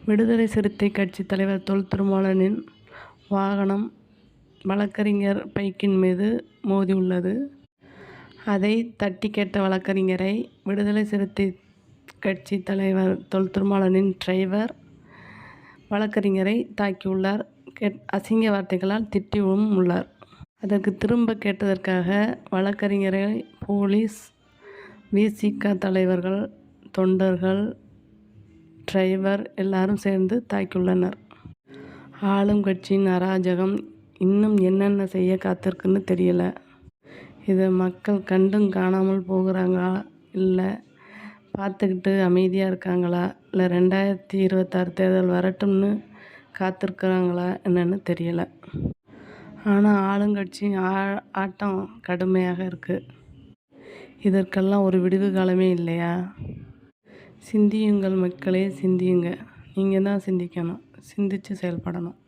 விடுதலை சிறுத்தை கட்சி தலைவர் தொல் திருமாவளவனின் வாகனம் வழக்கறிஞர் பைக்கின் மீது மோதியுள்ளது. அதை தட்டி கேட்ட வழக்கறிஞரை விடுதலை சிறுத்தை கட்சி தலைவர் தொல் திருமாவளவனின் டிரைவர் வழக்கறிஞரை தாக்கியுள்ளார். அசிங்க வார்த்தைகளால் திட்டியும் உள்ளார். அதற்கு திரும்ப கேட்டதற்காக வழக்கறிஞரை போலீஸ், வி.சி.க. தலைவர்கள், தொண்டர்கள், டிரைவர் எல்லாரும் சேர்ந்து தாக்கியுள்ளனர். ஆளும் கட்சியின் அராஜகம் இன்னும் என்னென்ன செய்ய காத்திருக்குன்னு தெரியல. இதை மக்கள் கண்டும் காணாமல் போகிறாங்களா, இல்லை பார்த்துக்கிட்டு அமைதியாக இருக்காங்களா, இல்லை 2026 தேர்தல் வரட்டும்னு காத்திருக்கிறாங்களா என்னன்னு தெரியல. ஆனால் ஆளுங்கட்சி ஆட்டம் கடுமையாக இருக்குது. இதற்கெல்லாம் ஒரு விடிவு காலமே இல்லையா? சிந்தியுங்கள் மக்களே, சிந்தியுங்க. நீங்கள் தான் சிந்திக்கணும், சிந்தித்து செயல்படணும்.